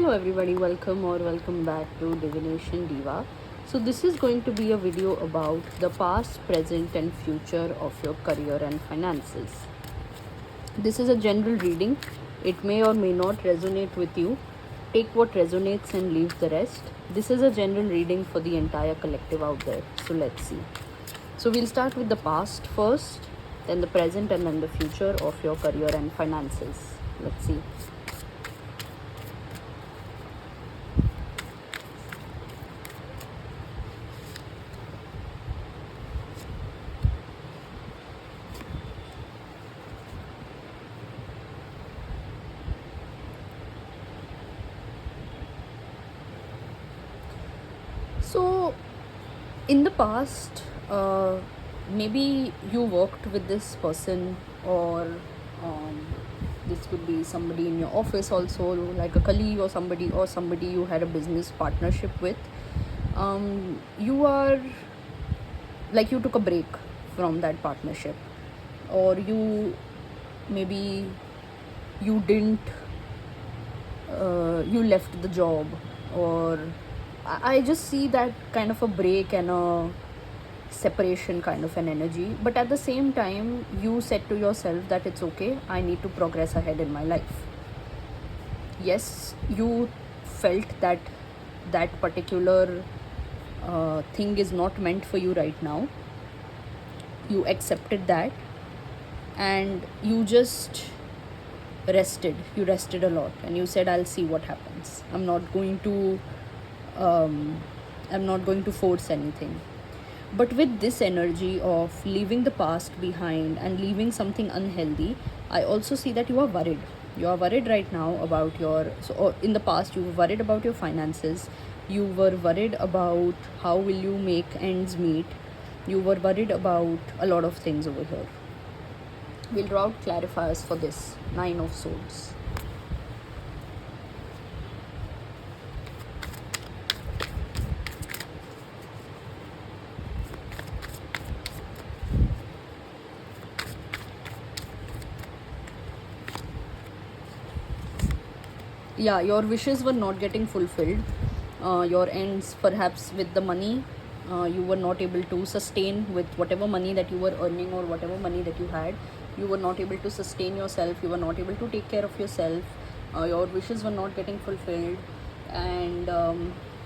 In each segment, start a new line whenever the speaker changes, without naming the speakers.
Hello everybody, welcome back to Divination Diva. So this is going to be a video about the past, present and future of your career and finances. This is a general reading. It may or may not resonate with you. Take what resonates and leave the rest. This is a general reading for the entire collective out there. So let's see. So we'll start with the past first, then the present and then the future of your career and finances. Let's see. So, in the past, maybe you worked with this person, or this could be somebody in your office, also like a colleague, or somebody you had a business partnership with. You are like you took a break from that partnership, or maybe you didn't you left the job, or I just see that kind of a break and a separation kind of an energy. But at the same time, you said to yourself that it's okay, I need to progress ahead in my life. Yes, you felt that that particular thing is not meant for you right now. You accepted that, and you just rested. You rested a lot, and you said, I'll see what happens. I'm not going to force anything. But with this energy of leaving the past behind and leaving something unhealthy, I also see that you are worried. You are worried right now about or in the past you were worried about your finances. You were worried about how will you make ends meet. You were worried about a lot of things over here. We'll draw out clarifiers for this. 9 of Swords. Yeah, your wishes were not getting fulfilled. Your ends, perhaps with the money, you were not able to sustain with whatever money that you were earning, or whatever money that you had. You were not able to sustain yourself. You were not able to take care of yourself. Your wishes were not getting fulfilled. And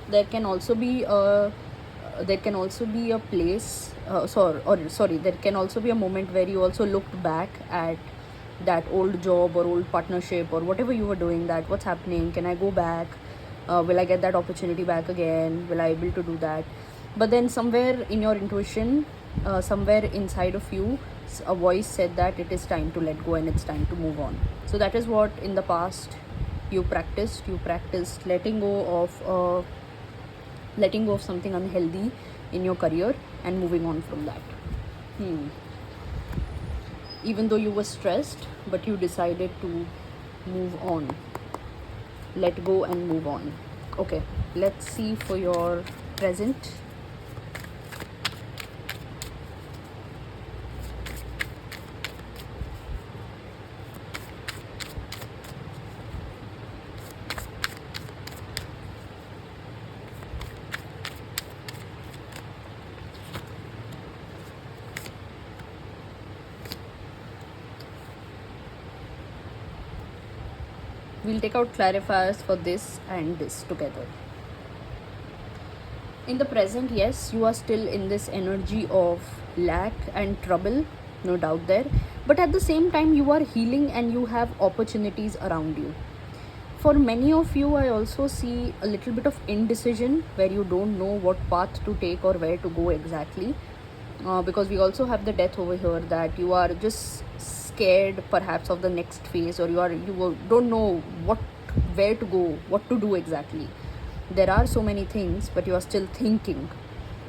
there can also be a place, there can also be a moment where you also looked back at that old job or old partnership or whatever you were doing, that what's happening, can I go back, will I get that opportunity back again, will I able to do that. But then somewhere in your intuition, somewhere inside of you, a voice said that it is time to let go and it's time to move on. So that is what in the past you practiced letting go of something unhealthy in your career and moving on from that. Even though you were stressed, but you decided to move on, let go and move on. Okay, let's see for your present. We'll take out clarifiers for this and this together. In the present, yes, you are still in this energy of lack and trouble, no doubt there. But at the same time, you are healing and you have opportunities around you. For many of you, I also see a little bit of indecision, where you don't know what path to take or where to go exactly. Because we also have the death over here, that you are just scared perhaps of the next phase, or don't know where to go, what to do exactly. There are so many things, but you are still thinking.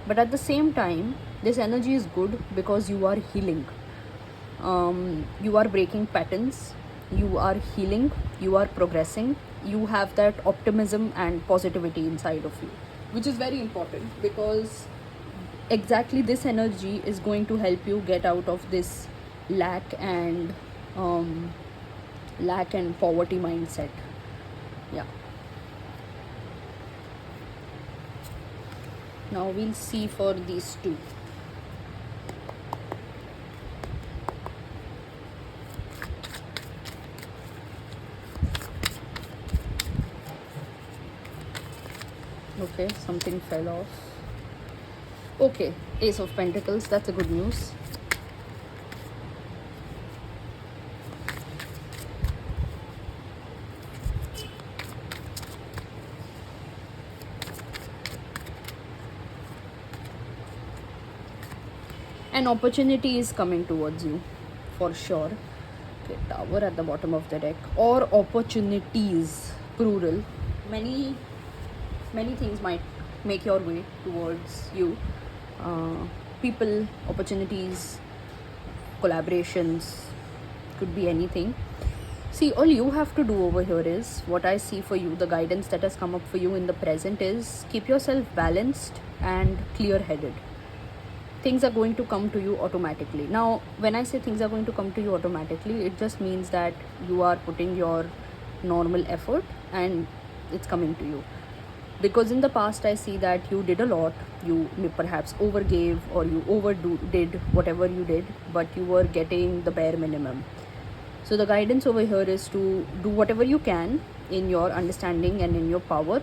But at the same time, this energy is good because you are healing. You are breaking patterns, you are healing, you are progressing, you have that optimism and positivity inside of you, which is very important, because exactly this energy is going to help you get out of this lack and poverty mindset. Yeah. Now we'll see for these two. Okay, something fell off. Okay, Ace of Pentacles, that's a good news. An opportunity is coming towards you, for sure. Okay, Tower at the bottom of the deck. Or opportunities, plural. Many things might make your way towards you. People, opportunities, collaborations, could be anything. See, all you have to do over here is what I see for you, the guidance that has come up for you in the present is keep yourself balanced and clear headed. Things are going to come to you automatically. Now, when I say things are going to come to you automatically, it just means that you are putting your normal effort and it's coming to you. Because in the past, I see that you did a lot, you perhaps overgave or you did whatever you did, but you were getting the bare minimum. So the guidance over here is to do whatever you can in your understanding and in your power,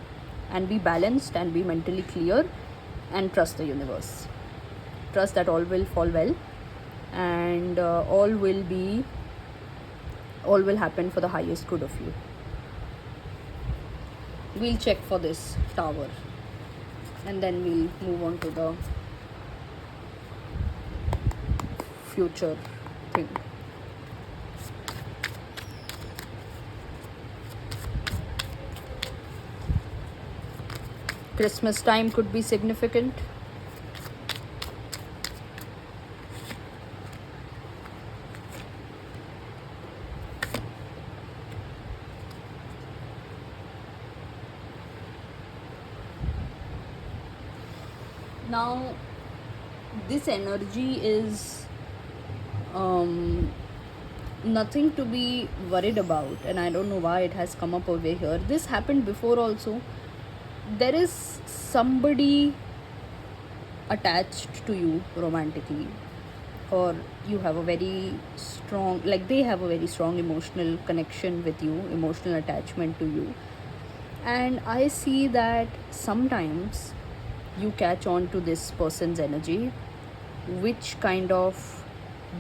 and be balanced and be mentally clear, and trust the universe. Trust that all will fall well, and all will happen for the highest good of you. We'll check for this Tower, and then we'll move on to the future thing. Christmas time could be significant. Now, this energy is nothing to be worried about, and I don't know why it has come up over here. This happened before also. There is somebody attached to you romantically, or you have a very strong, like they have a very strong emotional connection with you, emotional attachment to you. And I see that sometimes you catch on to this person's energy, which kind of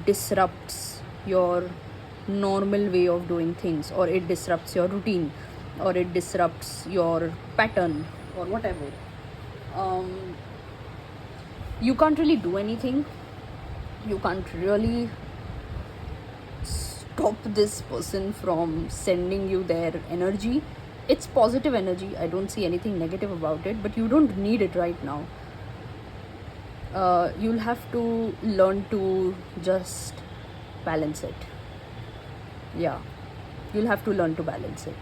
disrupts your normal way of doing things, or it disrupts your routine, or it disrupts your pattern, or whatever. You can't really do anything. You can't really stop this person from sending you their energy. It's positive energy. I don't see anything negative about it, but you don't need it right now. You'll have to learn to just balance it. Yeah, you'll have to learn to balance it.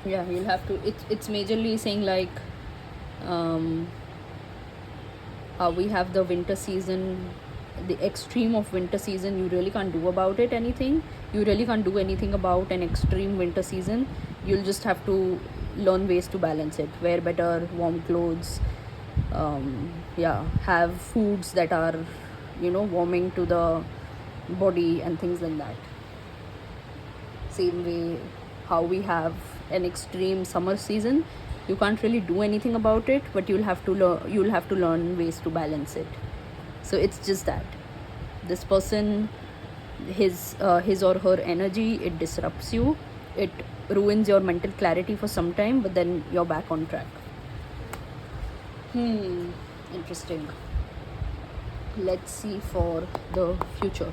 Yeah, you'll have to. It's majorly saying like, we have the winter season, the extreme of winter season. You really can't do about it anything. You really can't do anything about an extreme winter season. You'll just have to learn ways to balance it. Wear better warm clothes. Have foods that are, warming to the body and things like that. Same way how we have an extreme summer season, you can't really do anything about it, but you'll have to learn ways to balance it. So it's just that this person, his or her energy, it disrupts you, it ruins your mental clarity for some time, but then you're back on track. Interesting. Let's see for the future.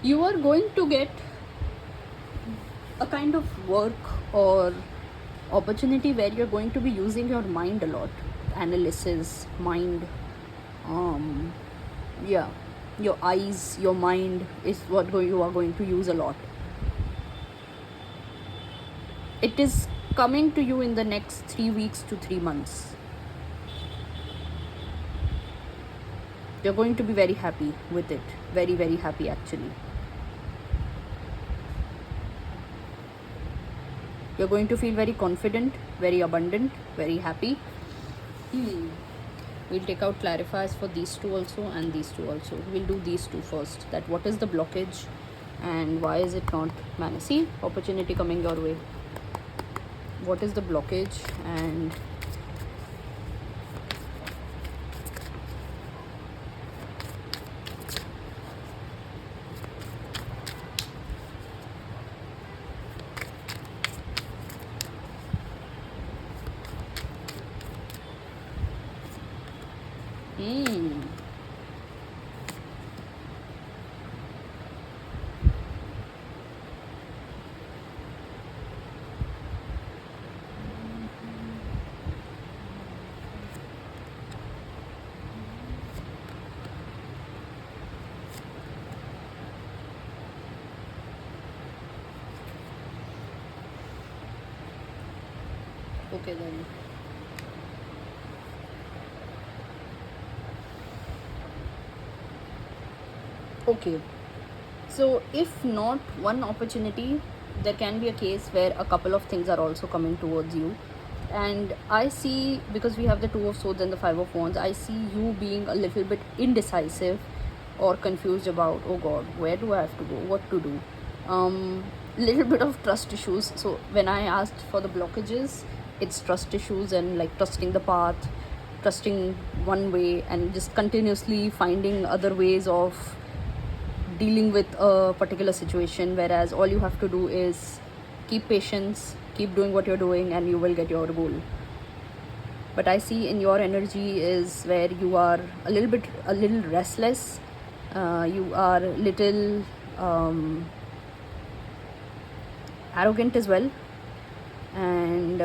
You are going to get a kind of work or opportunity where you're going to be using your mind a lot. Analysis, mind, um, yeah, your eyes, your mind is what you are going to use a lot. It is coming to you in the next 3 weeks to 3 months. You're going to be very happy with it. Very, very happy actually. You're going to feel very confident, very abundant, very happy. We'll take out clarifiers for these two also and these two also. We'll do these two first. That what is the blockage and why is it not managed? See, opportunity coming your way. What is the blockage and okay then. Okay, so if not one opportunity, there can be a case where a couple of things are also coming towards you. And I see, because we have the Two of Swords and the Five of Wands, I see you being a little bit indecisive or confused about, oh god, where do I have to go, what to do. Little bit of trust issues. So when I asked for the blockages, it's trust issues and like trusting the path, trusting one way and just continuously finding other ways of dealing with a particular situation, whereas all you have to do is keep patience, keep doing what you're doing and you will get your goal. But I see in your energy is where you are a little restless, you are little arrogant as well, and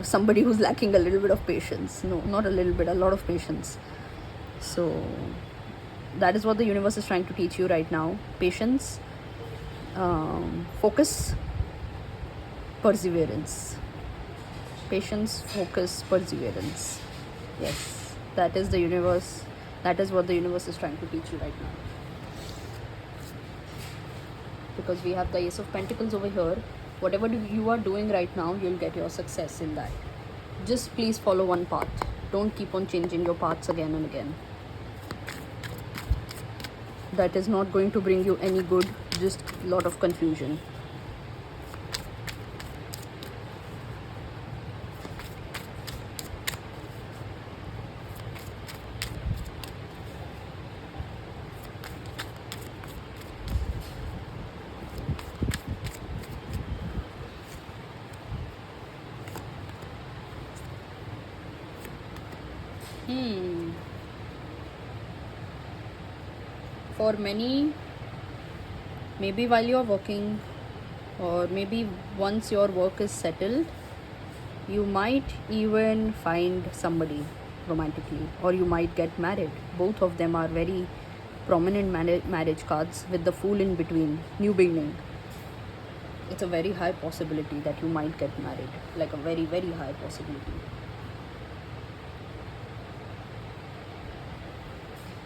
somebody who's lacking a little bit of patience. No, not a little bit, a lot of patience. So that is what the universe is trying to teach you right now. Patience, focus, perseverance. Patience, focus, perseverance. Yes, that is the universe. That is what the universe is trying to teach you right now. Because we have the Ace of Pentacles over here. Whatever you are doing right now, you'll get your success in that. Just please follow one path. Don't keep on changing your paths again and again. That is not going to bring you any good, just a lot of confusion. For many, maybe while you're working, or maybe once your work is settled, you might even find somebody romantically, or you might get married. Both of them are very prominent marriage cards with the Fool in between. New beginning. It's a very high possibility that you might get married, like a very, very high possibility.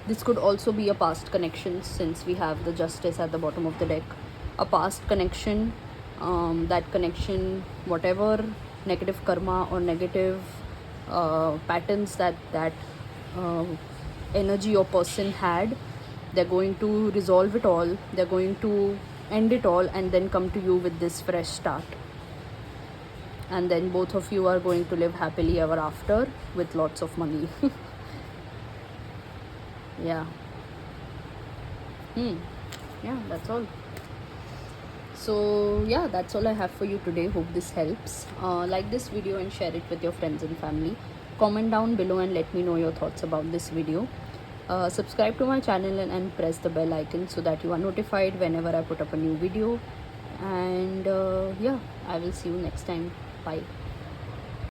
This could also be a past connection, since we have the Justice at the bottom of the deck. A past connection, that connection, whatever negative karma or negative patterns that energy or person had, they're going to resolve it all. They're going to end it all and then come to you with this fresh start. And then both of you are going to live happily ever after with lots of money. Yeah. Yeah, that's all. So yeah, that's all I have for you today. Hope this helps. Like this video and share it with your friends and family. Comment down below and let me know your thoughts about this video. Subscribe to my channel and press the bell icon so that you are notified whenever I put up a new video. And yeah, I will see you next time. Bye.